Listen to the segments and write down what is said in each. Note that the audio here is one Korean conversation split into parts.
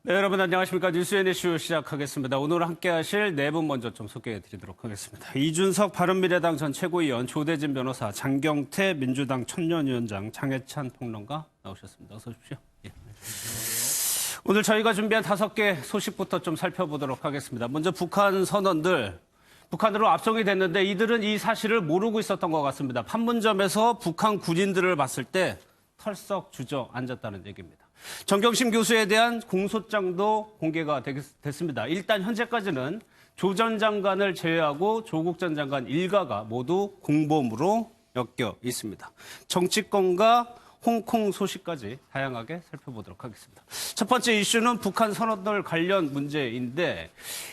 네, 여러분 안녕하십니까. 뉴스앤 이슈 시작하겠습니다. 오늘 함께 하실 네 분 먼저 좀 소개해 드리도록 하겠습니다. 이준석 바른미래당 전 최고위원, 조대진 변호사, 장경태 민주당 청년위원장, 장해찬 평론가 나오셨습니다. 어서 오십시오. 예. 오늘 저희가 준비한 5개 소식부터 좀 살펴보도록 하겠습니다. 먼저 북한 선언들, 북한으로 압송이 됐는데 이들은 이 사실을 모르고 있었던 것 같습니다. 판문점에서 북한 군인들을 봤을 때 털썩 주저앉았다는 얘기입니다. 정경심 교수에 대한 공소장도 공개가 됐습니다. 일단 현재까지는 조 전 장관을 제외하고 조국 전 장관 일가가 모두 공범으로 엮여 있습니다. 정치권과 홍콩 소식까지 다양하게 살펴보도록 하겠습니다. 첫 번째 이슈는 북한 선언들 관련 문제인데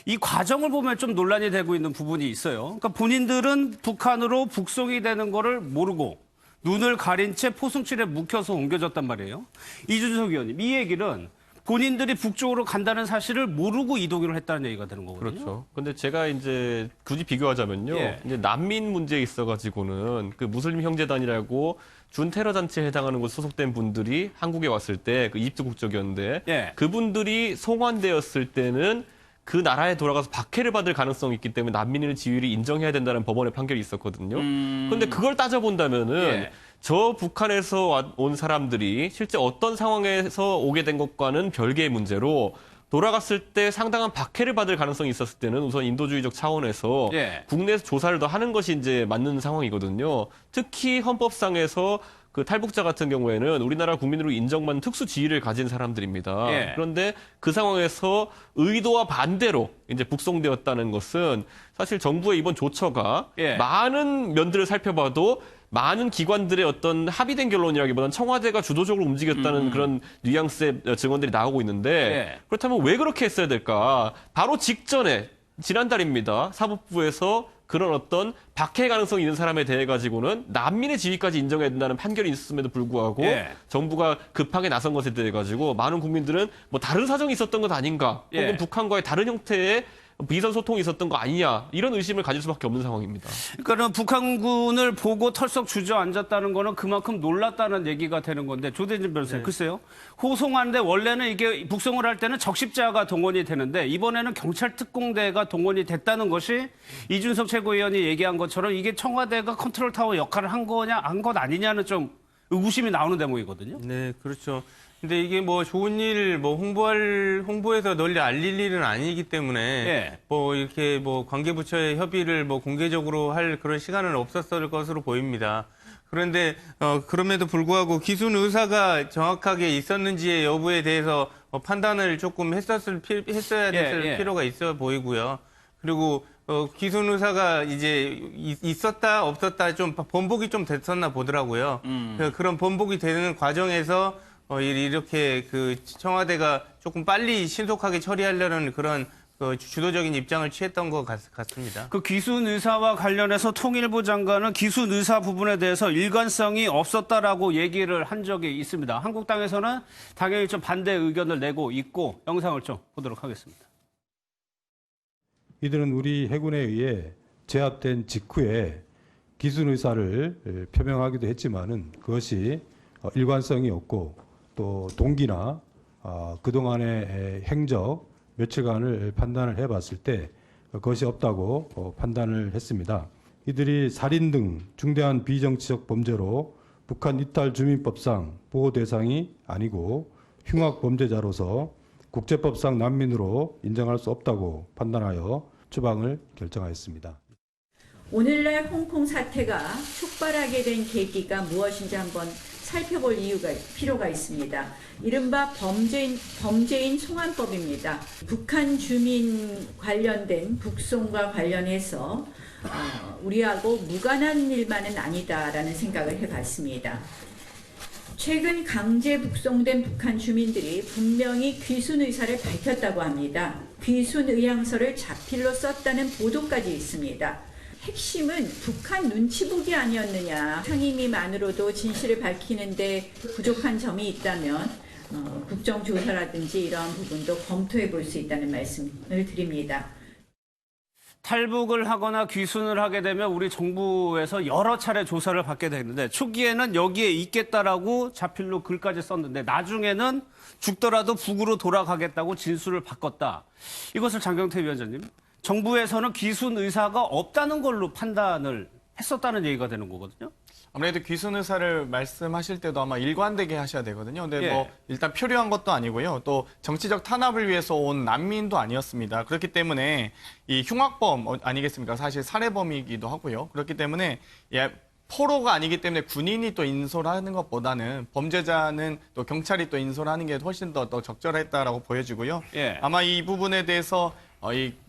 이 과정을 보면 좀 논란이 되고 있는 부분이 있어요. 그러니까 본인들은 북한으로 북송이 되는 거를 모르고 눈을 가린 채 포승실에 묵혀서 옮겨졌단 말이에요. 이준석 의원님, 이 얘기는 본인들이 북쪽으로 간다는 사실을 모르고 이동을 했다는 얘기가 되는 거거든요. 그렇죠. 근데 제가 이제 굳이 비교하자면요. 이제 난민 문제에 있어가지고는 그 무슬림 형제단이라고 준테러 단체에 해당하는 곳 소속된 분들이 한국에 왔을 때 그 이집트 국적이었는데 그분들이 송환되었을 때는 그 나라에 돌아가서 박해를 받을 가능성이 있기 때문에 난민을 지위를 인정해야 된다는 법원의 판결이 있었거든요. 그런데 그걸 따져본다면은 저 북한에서 온 사람들이 실제 어떤 상황에서 오게 된 것과는 별개의 문제로 돌아갔을 때 상당한 박해를 받을 가능성이 있었을 때는 우선 인도주의적 차원에서 국내에서 조사를 더 하는 것이 이제 맞는 상황이거든요. 특히 헌법상에서 그 탈북자 같은 경우에는 우리나라 국민으로 인정받는 특수 지위를 가진 사람들입니다. 그런데 그 상황에서 의도와 반대로 이제 북송되었다는 것은 사실 정부의 이번 조처가 많은 면들을 살펴봐도 많은 기관들의 어떤 합의된 결론이라기보다는 청와대가 주도적으로 움직였다는 그런 뉘앙스의 증언들이 나오고 있는데 그렇다면 왜 그렇게 했어야 될까? 바로 직전에 지난달입니다. 사법부에서 그런 어떤 박해 가능성이 있는 사람에 대해 가지고는 난민의 지위까지 인정해야 된다는 판결이 있었음에도 불구하고 정부가 급하게 나선 것에 대해 가지고 많은 국민들은 뭐 다른 사정이 있었던 것 아닌가 혹은 북한과의 다른 형태의 비선 소통이 있었던 거 아니냐 이런 의심을 가질 수밖에 없는 상황입니다. 그러니까 북한군을 보고 털썩 주저앉았다는 거는 그만큼 놀랐다는 얘기가 되는 건데 조대진 변호사님 글쎄요. 호송하는데 원래는 이게 북송을 할 때는 적십자가 동원이 되는데 이번에는 경찰 특공대가 동원이 됐다는 것이 이준석 최고위원이 얘기한 것처럼 이게 청와대가 컨트롤 타워 역할을 한 거냐 한 것 아니냐는 좀 의구심이 나오는 대목이거든요. 네, 그렇죠. 근데 이게 뭐 좋은 일, 뭐 홍보해서 널리 알릴 일은 아니기 때문에 뭐 이렇게 뭐 관계부처의 협의를 뭐 공개적으로 할 그런 시간은 없었을 것으로 보입니다. 그런데 그럼에도 불구하고 기순 의사가 정확하게 있었는지의 여부에 대해서 판단을 조금 했어야 됐을 필요가 있어 보이고요. 그리고 기순 의사가 이제 있었다 없었다 좀 번복이 좀 됐었나 보더라고요. 그런 번복이 되는 과정에서 이렇게 그 청와대가 조금 빨리 신속하게 처리하려는 그런 주도적인 입장을 취했던 것 같습니다. 그 기순 의사와 관련해서 통일부 장관은 기순 의사 부분에 대해서 일관성이 없었다라고 얘기를 한 적이 있습니다. 한국당에서는 당연히 좀 반대 의견을 내고 있고 영상을 좀 보도록 하겠습니다. 이들은 우리 해군에 의해 제압된 직후에 기순 의사를 표명하기도 했지만은 그것이 일관성이 없고 또 동기나 그동안의 행적 며칠간을 판단을 해봤을 때 그것이 없다고 판단을 했습니다. 이들이 살인 등 중대한 비정치적 범죄로 북한 이탈 주민법상 보호 대상이 아니고 흉악 범죄자로서 국제법상 난민으로 인정할 수 없다고 판단하여 추방을 결정하였습니다. 오늘날 홍콩 사태가 촉발하게 된 계기가 무엇인지 한번 살펴볼 필요가 있습니다. 이른바 범죄인 송환법입니다. 북한 주민 관련된 북송과 관련해서 우리하고 무관한 일만은 아니다라는 생각을 해봤습니다. 최근 강제 북송된 북한 주민들이 분명히 귀순 의사를 밝혔다고 합니다. 귀순 의향서를 자필로 썼다는 보도까지 있습니다. 핵심은 북한 눈치 보기 아니었느냐. 상임위만으로도 진실을 밝히는데 부족한 점이 있다면 국정조사라든지 이러한 부분도 검토해 볼 수 있다는 말씀을 드립니다. 탈북을 하거나 귀순을 하게 되면 우리 정부에서 여러 차례 조사를 받게 되는데 초기에는 여기에 있겠다라고 자필로 글까지 썼는데 나중에는 죽더라도 북으로 돌아가겠다고 진술을 바꿨다. 이것을 장경태 위원장님, 정부에서는 귀순 의사가 없다는 걸로 판단을 했었다는 얘기가 되는 거거든요. 아무래도 귀순 의사를 말씀하실 때도 아마 일관되게 하셔야 되거든요. 근데 예. 뭐 일단 표류한 것도 아니고요. 또 정치적 탄압을 위해서 온 난민도 아니었습니다. 그렇기 때문에 이 흉악범 아니겠습니까? 사실 살해범이기도 하고요. 그렇기 때문에 포로가 아니기 때문에 군인이 또 인솔하는 것보다는 범죄자는 또 경찰이 또 인솔하는 게 훨씬 더 적절했다라고 보여지고요. 예. 아마 이 부분에 대해서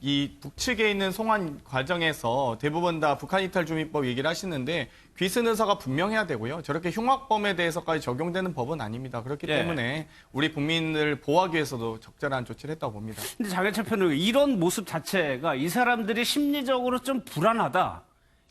이 북측에 있는 송환 과정에서 대부분 다 북한 이탈 주민법 얘기를 하시는데 귀순 의사가 분명해야 되고요. 저렇게 흉악범에 대해서까지 적용되는 법은 아닙니다. 그렇기 예. 때문에 우리 국민을 보호하기 위해서도 적절한 조치를 했다고 봅니다. 근데 장혜철 평론가 이런 모습 자체가 이 사람들이 심리적으로 좀 불안하다.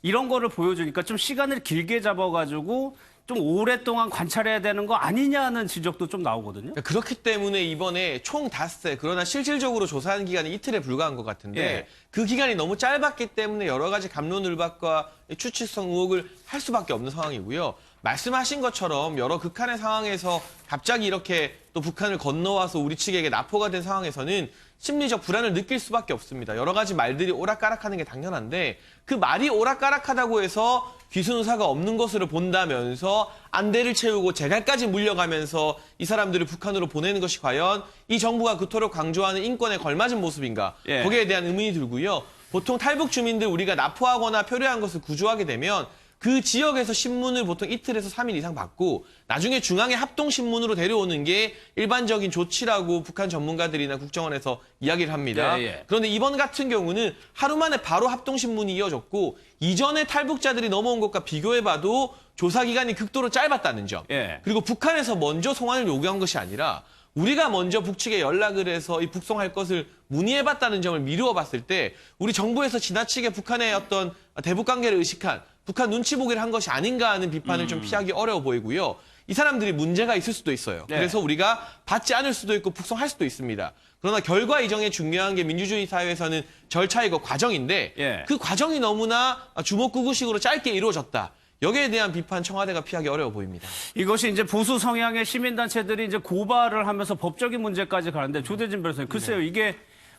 이런 거를 보여주니까 좀 시간을 길게 잡아가지고 좀 오랫동안 관찰해야 되는 거 아니냐는 지적도 좀 나오거든요. 그렇기 때문에 이번에 총 닷새, 그러나 실질적으로 조사하는 기간이 이틀에 불과한 것 같은데 예. 그 기간이 너무 짧았기 때문에 여러 가지 갑론을박과 추측성 의혹을 할 수밖에 없는 상황이고요. 말씀하신 것처럼 여러 극한의 상황에서 갑자기 이렇게 또 북한을 건너와서 우리 측에게 납포가 된 상황에서는 심리적 불안을 느낄 수밖에 없습니다. 여러 가지 말들이 오락가락하는 게 당연한데 그 말이 오락가락하다고 해서 귀순 의사가 없는 것으로 본다면서 안대를 채우고 제갈까지 물려가면서 이 사람들을 북한으로 보내는 것이 과연 이 정부가 그토록 강조하는 인권에 걸맞은 모습인가? 예. 거기에 대한 의문이 들고요. 보통 탈북 주민들 우리가 납포하거나 표류한 것을 구조하게 되면 그 지역에서 신문을 보통 이틀에서 3일 이상 받고 나중에 중앙에 합동신문으로 데려오는 게 일반적인 조치라고 북한 전문가들이나 국정원에서 이야기를 합니다. 예, 예. 그런데 이번 같은 경우는 하루 만에 바로 합동신문이 이어졌고 이전에 탈북자들이 넘어온 것과 비교해봐도 조사 기간이 극도로 짧았다는 점. 예. 그리고 북한에서 먼저 송환을 요구한 것이 아니라 우리가 먼저 북측에 연락을 해서 이 북송할 것을 문의해봤다는 점을 미루어 봤을 때 우리 정부에서 지나치게 북한의 어떤 대북 관계를 의식한 북한 눈치 보기를 한 것이 아닌가 하는 비판을 좀 피하기 어려워 보이고요. 이 사람들이 문제가 있을 수도 있어요. 네. 그래서 우리가 받지 않을 수도 있고 북송할 수도 있습니다. 그러나 결과 이정에 중요한 게 민주주의 사회에서는 절차이고 과정인데 예. 그 과정이 너무나 주먹구구식으로 짧게 이루어졌다. 여기에 대한 비판 청와대가 피하기 어려워 보입니다. 이것이 이제 보수 성향의 시민단체들이 이제 고발을 하면서 법적인 문제까지 가는데 조대진 변호사님, 글쎄요, 이게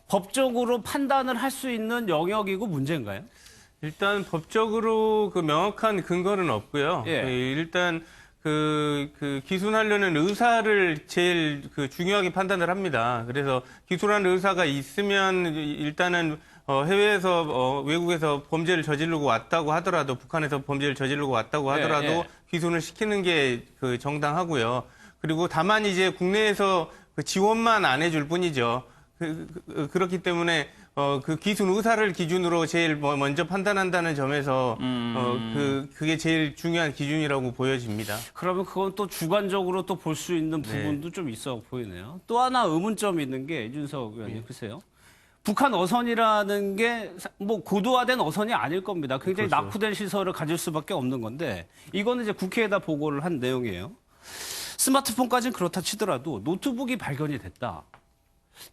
법적으로 판단을 할 수 있는 영역이고 문제인가요? 일단 법적으로 그 명확한 근거는 없고요. 예. 일단 그 기순하려는 의사를 제일 중요하게 판단을 합니다. 그래서 기순하는 의사가 있으면 일단은 해외에서 외국에서 범죄를 저지르고 왔다고 하더라도 북한에서 범죄를 저지르고 왔다고 하더라도 예. 기순을 시키는 게 정당하고요. 그리고 다만 이제 국내에서 지원만 안 해줄 뿐이죠. 그렇기 때문에 그 기순 의사를 기준으로 제일 먼저 판단한다는 점에서 그게 제일 중요한 기준이라고 보여집니다. 그러면 그건 또 주관적으로 또 볼 수 있는 부분도 좀 있어 보이네요. 또 하나 의문점이 있는 게 이준석 의원님, 글쎄요. 북한 어선이라는 게 뭐 고도화된 어선이 아닐 겁니다. 굉장히 그렇죠. 낙후된 시설을 가질 수밖에 없는 건데 이거는 이제 국회에다 보고를 한 내용이에요. 스마트폰까지는 그렇다 치더라도 노트북이 발견이 됐다.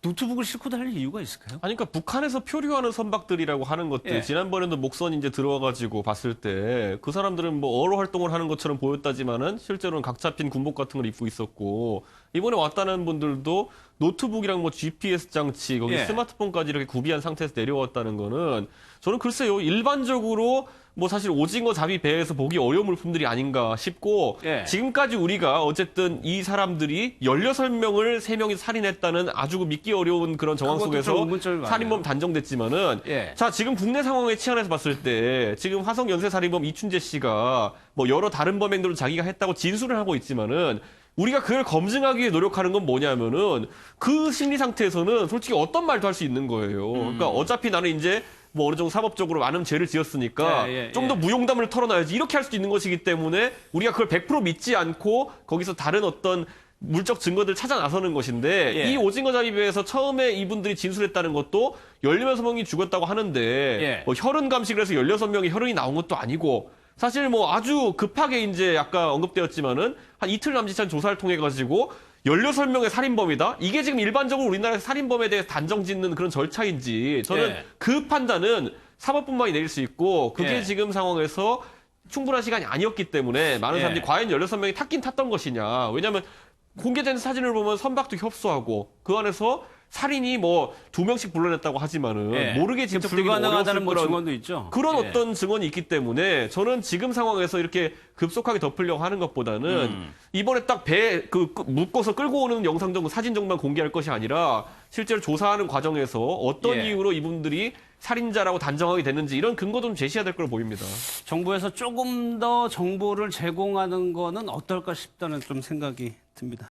노트북을 싣고 다닐 이유가 있을까요? 아니, 그러니까 북한에서 표류하는 선박들이라고 하는 것들, 예. 지난번에도 목선 이제 들어와가지고 봤을 때 그 사람들은 뭐 어로 활동을 하는 것처럼 보였다지만은 실제로는 각 잡힌 군복 같은 걸 입고 있었고, 이번에 왔다는 분들도 노트북이랑 뭐 GPS 장치, 거기 예. 스마트폰까지 이렇게 구비한 상태에서 내려왔다는 거는 저는 글쎄요, 일반적으로 뭐 사실 오징어 잡이 배에서 보기 어려운 물품들이 아닌가 싶고, 예. 지금까지 우리가 어쨌든 이 사람들이 16명을 3명이 살인했다는 아주 믿기 어려운 그런 정황 그것도 좀 속에서 의문점이 많아요. 살인범 단정됐지만은, 예. 자, 지금 국내 상황에 치안해서 봤을 때 지금 화성 연쇄 살인범 이춘재 씨가 뭐 여러 다른 범행들을 자기가 했다고 진술을 하고 있지만은, 우리가 그걸 검증하기 위해 노력하는 건 뭐냐면은 그 심리 상태에서는 솔직히 어떤 말도 할 수 있는 거예요. 그러니까 어차피 나는 이제 뭐 어느 정도 사법적으로 많은 죄를 지었으니까 좀 더 무용담을 털어놔야지, 이렇게 할 수도 있는 것이기 때문에 우리가 그걸 100% 믿지 않고 거기서 다른 어떤 물적 증거들을 찾아 나서는 것인데, 예. 이 오징어 잡이배에서 처음에 이분들이 진술했다는 것도 16명이 죽었다고 하는데 예. 뭐 혈흔 감식을 해서 16명이 혈흔이 나온 것도 아니고, 사실 뭐 아주 급하게 이제 아까 언급되었지만은 한 이틀 남짓한 조사를 통해 가지고 16명의 살인범이다? 이게 지금 일반적으로 우리나라에서 살인범에 대해서 단정 짓는 그런 절차인지, 저는 예. 그 판단은 사법분만이 내릴 수 있고 그게 예. 지금 상황에서 충분한 시간이 아니었기 때문에 많은 예. 사람들이 과연 16명이 탔긴 탔던 것이냐. 왜냐하면 공개된 사진을 보면 선박도 협소하고 그 안에서 살인이 뭐 2명씩 불러냈다고 하지만은 예. 모르게 직접적인 불가능하다는 뭐 어려웠을 거란 증언도 있죠. 그런 예. 어떤 증언이 있기 때문에 저는 지금 상황에서 이렇게 급속하게 덮으려고 하는 것보다는 이번에 딱 배 묶어서 끌고 오는 영상 정도 사진 정도만 공개할 것이 아니라 실제로 조사하는 과정에서 어떤 예. 이유로 이분들이 살인자라고 단정하게 됐는지 이런 근거 좀 제시해야 될 걸로 보입니다. 정부에서 조금 더 정보를 제공하는 거는 어떨까 싶다는 좀 생각이 듭니다.